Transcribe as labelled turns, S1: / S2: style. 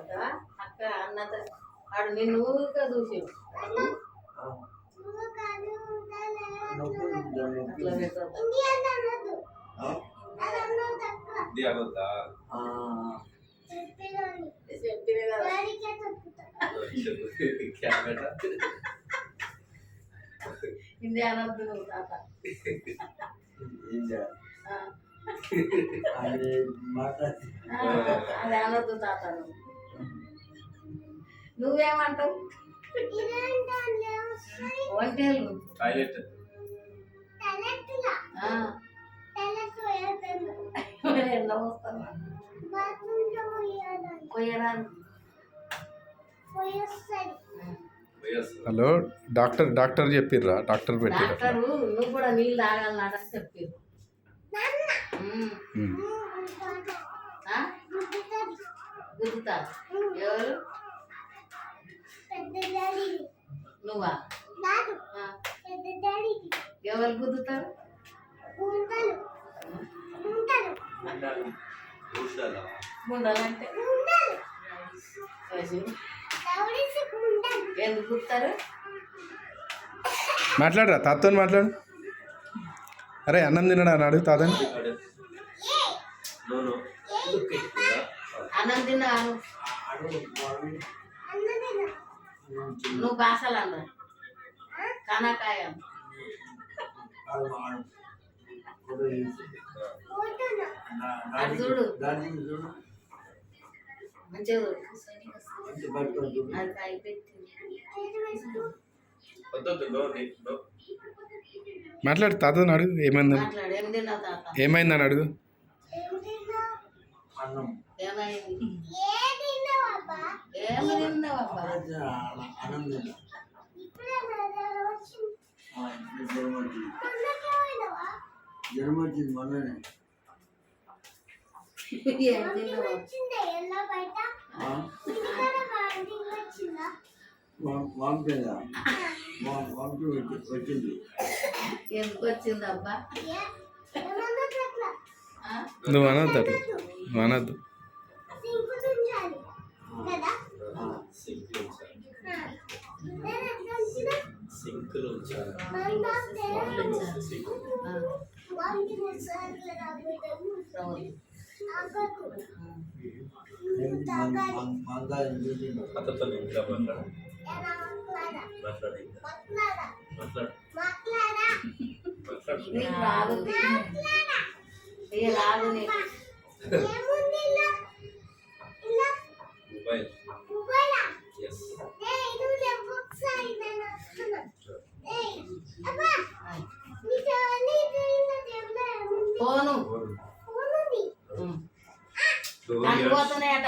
S1: అక్క అన్నత వాడు నిన్ను ఊరికే చూసాడు హిందీ అనొద్దు నువ్వు తాత అది అనొద్దు తాత నువ్వేమంటావు వంటలు
S2: హలో డాక్టర్ డాక్టర్ చెప్పిర్రా డాక్టర్ పెట్టిర్రా
S1: డాక్టరు నువ్వు కూడా నీళ్ళు తాగాలన్నాడు అని చెప్పారు గుర్తుతారు ఎవరు నువ్వా ఎవరు గుద్దుతారు గుండాలంటే ఎందుకు గుర్తారు
S2: మాట్లాడరా తాతతో మాట్లాడు అరే అన్నం తినడా అని అడుగు తాతని
S1: అన్నం తిన్నాను నువ్వు బాసలు అన్నా కనకాయ అది చూడు మంచిగా చూడు అది కాయ పెట్టి
S2: మాట్లాడు తాతని అడుగు ఏమైందని
S1: మాట్లాడు ఏం తిన్నావు తాత
S2: ఏమైందని అడుగు
S1: ఏమైంది ఏమి తిన్నావబ్బా
S3: జ్వరం వచ్చింది మొన్ననే
S1: ఏం తిన్నావు
S3: వాంపేదా వచ్చింది
S1: ఎందుకు వచ్చిందబ్బా
S2: నువ్వు అనొద్దు అట్లా నువ్వు అనొద్దు
S1: నీకు రాదు రాదు నీకు ఫోను పోతున్నాయట